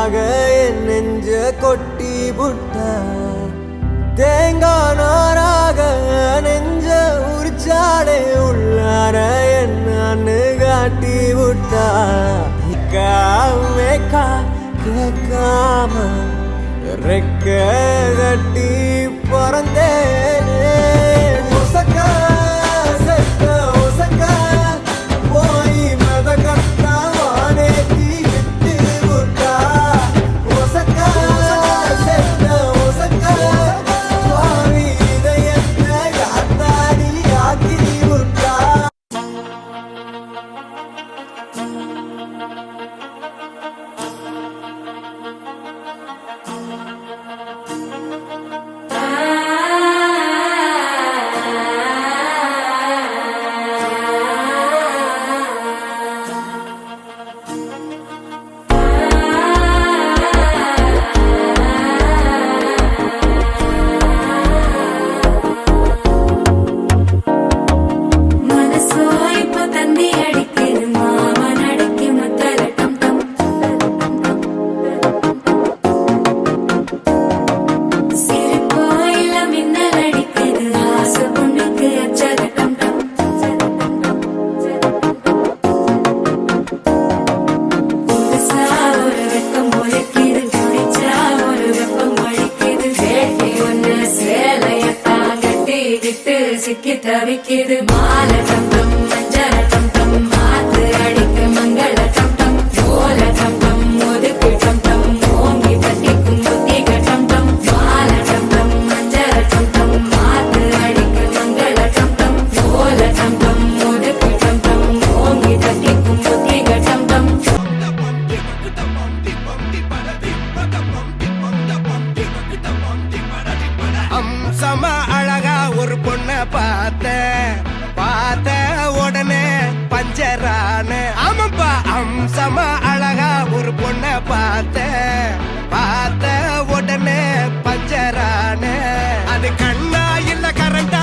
என் நெஞ்ச கொட்டி புட்டா தேங்கானாராக நெஞ்ச உரிச்சாடே உள்ளார என்னன்னு காட்டி விட்டா மேக்கா கேட்காம ரெக்க கட்டி பறந்தேனே ஒசக்கா செத்த ஒசக்கா போய் மத கட்டா வானேத்தி விட்டு விட்டா ஒசக்கா செத்த ஒசக்கா சுவாமி இதயத்தை காத்தாடி ஆக்கி விட்டா சிக்கி தவிக்கிது மால டம் டம் மஞ்சள டம் டம் மாத்து அடிக்க மங்கள டம் டம் ஓல டம் டம் ஒதுக்கு டம் டம் ஓங்கி தட்டிக்கும் புத்திக டம் டம் மால டம் டம் மஞ்சள டம் டம் மாத்து அடிக்க மங்கள டம் டம் ஓல டம் டம் ஒதுக்கு டம் டம் ஓங்கி தட்டிக்கும் புத்திக டம் டம் அம்சமா அழகா ஒரு பொண்ண பார்த்த உடனே பஞ்சரான ஆமாப்பா அம்சமா அழகா ஒரு பொண்ண பார்த்த உடனே பஞ்சரான அது கண்ணா இல்ல கரண்டா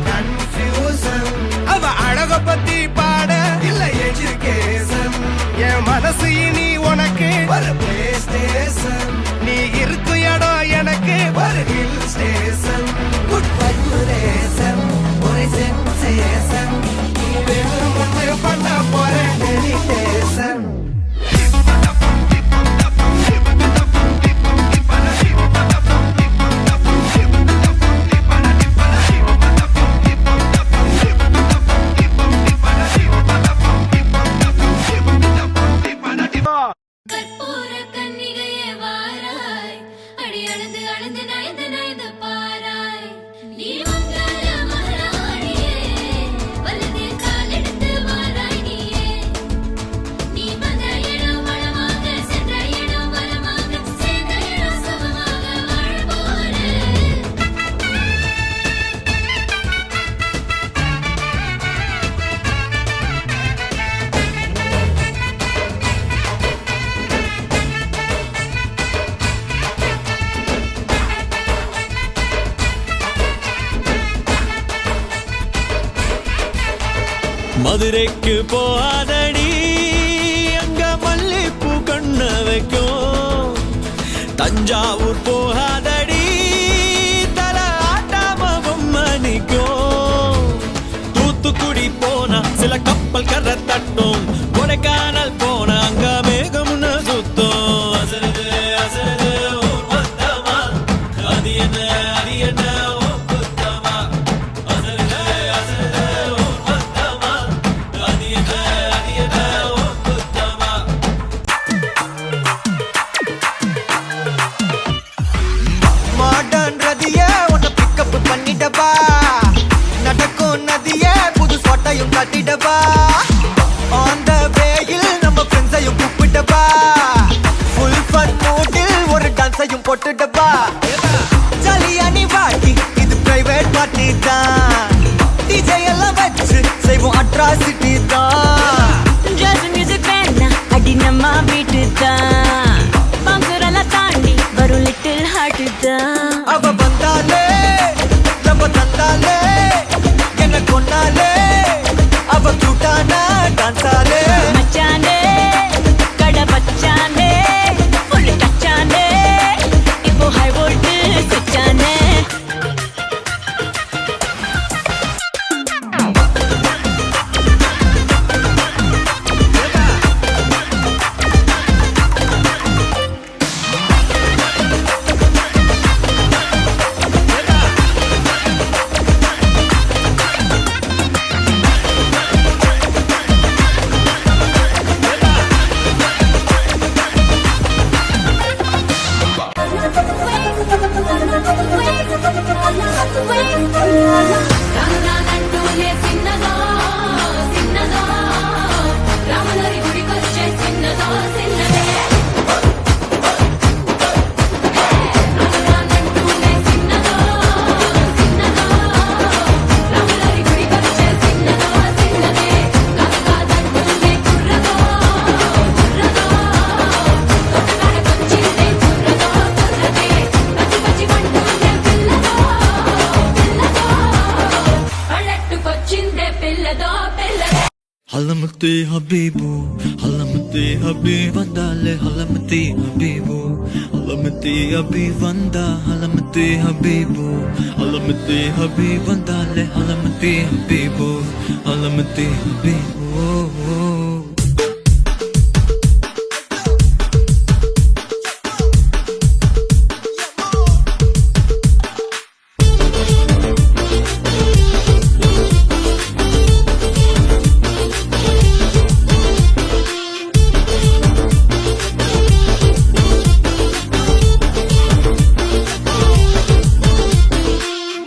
கன்ஃபியூசன் அவ அழக பத்தி பாட இல்ல எஜுகேஷன் என் மனசு இனி உனக்கு ஒரு பிளே ஸ்டேஷன் நீ இருக்கு இடம் எனக்கு ஒரு ஹில் ஸ்டேஷன் குட் வைப்ரேஷன் ஒரு சென்சேஷன் நீ வேணும் ஒன்று பண்ண போற மெடிடேஷன் மதுரைக்கு போகாதடி அங்க மல்லிப்பூ கண்ண வைக்கும் தஞ்சாவூர் போகாதடி தல ஆட்டாம பொம்மணிக்கும் தூத்துக்குடி போனா சில கப்பல் கரை தட்டும் கொடைக்கானல் போனா அங்க மேகம்னு சுத்தம் அசருது அசருது ஊர் மொத்தமா அது என்ன அது என்ன நடக்கும் நதிய புது சொட்டையும் கட்டிடப்பா அந்த வேயில் நம்ம ஃப்ரெண்ட்ஸையும் கூப்பிட்டப்பா ஃபுல் ஃபன் மூட்டில் ஒரு டான்ஸையும் போட்டுடப்பா ஜாலியா நீ பாட்டி இது பிரைவேட் பார்ட்டி தான் டிஜே எல்லாம் வச்சு செய்வோம் அட்ராசிட்டி தான் ஜாஸ் மியூசிக் வேணா அடி நம்ம வீட்டு தான் பங்குரெல்லாம் தாண்டி வரும் லிட்டில் ஹார்ட் தான் அவ வந்தாலே நம்ம தந்தாலே என்ன கொண்டாலே அவ டான்ஸாலே மச்சானே கட பச்சானே full halamati habibu, halamati habib vandale, halamati habibu, halamati habib vanda, halamati habibu, halamati habib vandale, halamati habibu, halamati habibu.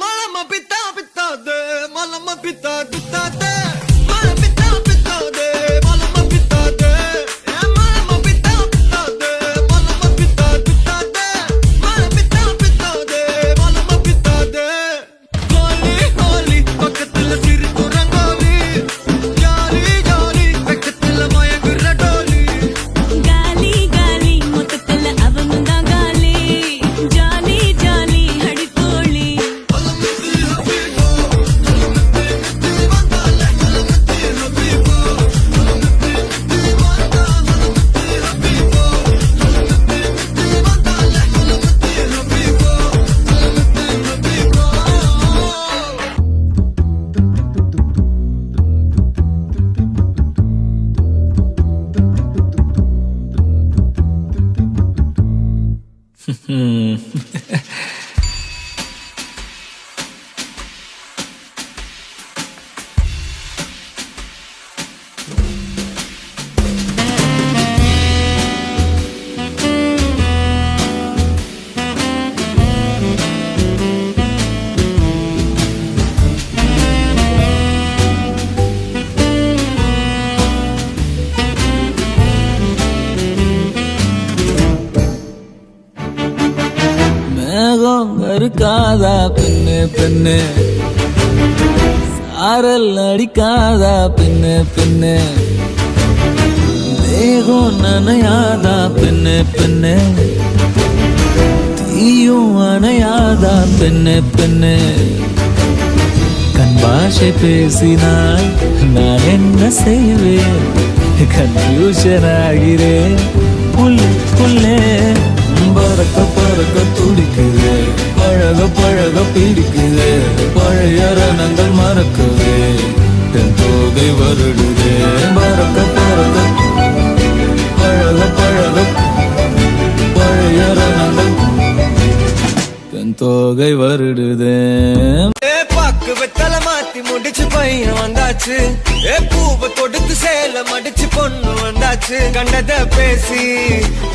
Malama pita pita de, malama pita pita de, malama pita pita de, malama pita de, malama pita pita de, malama pita pita de, malama pita pita de, malama pita de. Holi holi, பக்கத்துல சிரிப்பு rangoli, jolly jolly, பக்கத்துல மயங்குற டோலி. காலி காலி மொத்தத்துல அவனும் தான் காலி jolly jolly அடித்தோழி மேகம் கருக்காதா பெண்ணு பெண்ணு, சாரல் அடிக்காதா பெண்ணு பெண்ணு, தேகம் நனையாதா பெண்ணு பெண்ணு, தீயும் அணையாதா பெண்ணு பெண்ணு, கண் பாஷை பேசினால் நான் என்ன செய்வேன், கன்ஃபியூஷன் ஆகிறேன் புல்லுக்குள்ளே பறக்க பறக்க துடிக்குது, பழக பழக பிடிக்குது, பழைய ரணங்கள் மறக்குது, தென் தோகை வருடுது, பறக்க பறக்க பழக பழக பழைய ரணங்கள் தென் தோகை வருடுது. பாக்கு வெத்தல மாத்தி முடிச்சு பையன் வந்தாச்சு, பூவை தொடுத்து சேல மடிச்சு பொண்ணு வந்தாச்சு. கண்டத பேசி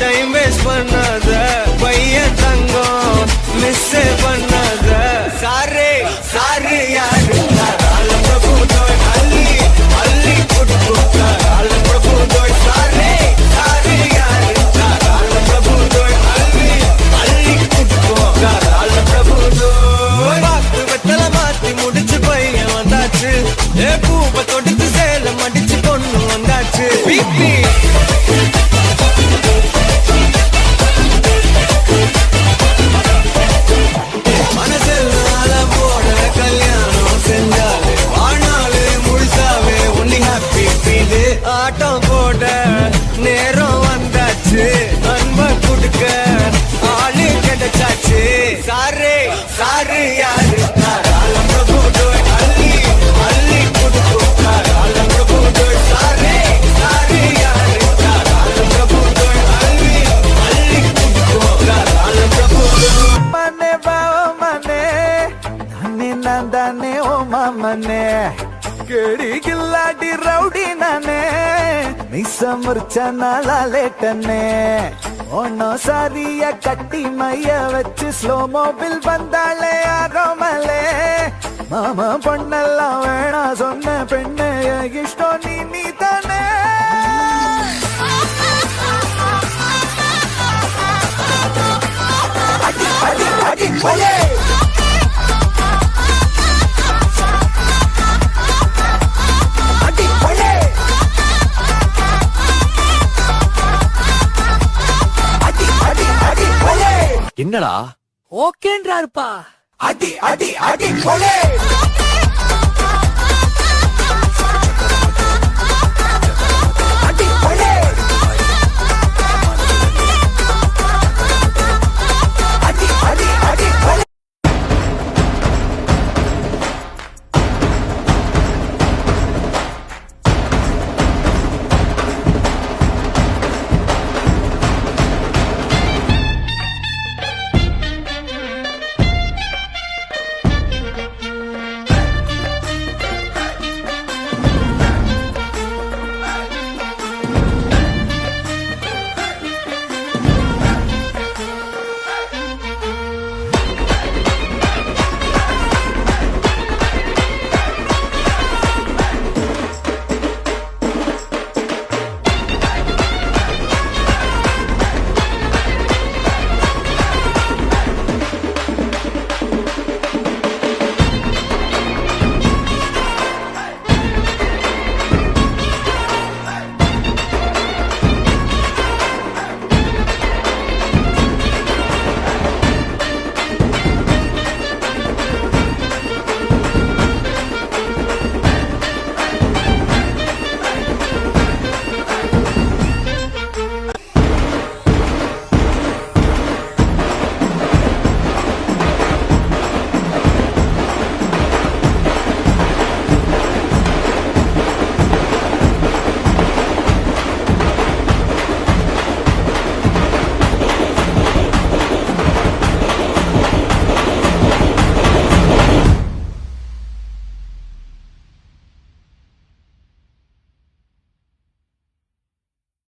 டைம் வேஸ்ட் பண்ணாத, பையன் தங்கம் மிஸ் பண்ணாத. சாரே சாரு யாரு கால பிரபு தோய் அள்ளி அள்ளி குடுக்கு கால பிரபு தோய். சாரே சாரு யாரு கால பிரபு தோய் அள்ளி அள்ளி குடுக்கு கால பிரபு தோய். பாக்கு வெத்தல மாத்தி முடிச்சு பையன் வந்தாச்சு, பூவை தொடுத்து சேல மடிச்சு பொண்ணு வந்தாச்சு. பிபி மனசெல்லாம் போட கல்யாணம் செஞ்சாலே ஆனாலே முழுசாவே ஒன்லி ஹாப்பி ஃபீல். ஆட்டம் போட நேரம் வந்தாச்சு, அன்ப கொடுக்க ஆளு கிடைச்சாச்சு. சாரே சாரு யாரு கால பிரபு தோய் அள்ளி அள்ளி கொடுக்கு கால பிரபு தோய். சாரே சாரு யாரு கால பிரபு தோய் அள்ளி அள்ளி கொடுக்கு கால பிரபு தோய். ಮನೆ ಬಾವ ಮನೆ ನಾನೇ ನಂದಾನೆ ಓ ಮನೆ ಕೇಳಿ ಗಿಲ್ಲಾಡಿ ರೌಡಿ ನಾನೇ ಮಿಸ ಮುರ್ಚ ನಾಳೇಟನೆ ஒன்னோ சாரிய கட்டி மைய வச்சு ஸ்லோ மோபில் வந்தாளே ஆரோமலே. மாமா பொண்ணெல்லாம் வேணா சொன்ன பெண்ணே இஷ்டம் நீ தானே. அடி அடி அடி போலே அடி போலே அடி அடி அடி போலே. என்னடா ஓகேன்றாருப்பா. அடி அடி அடி போலே.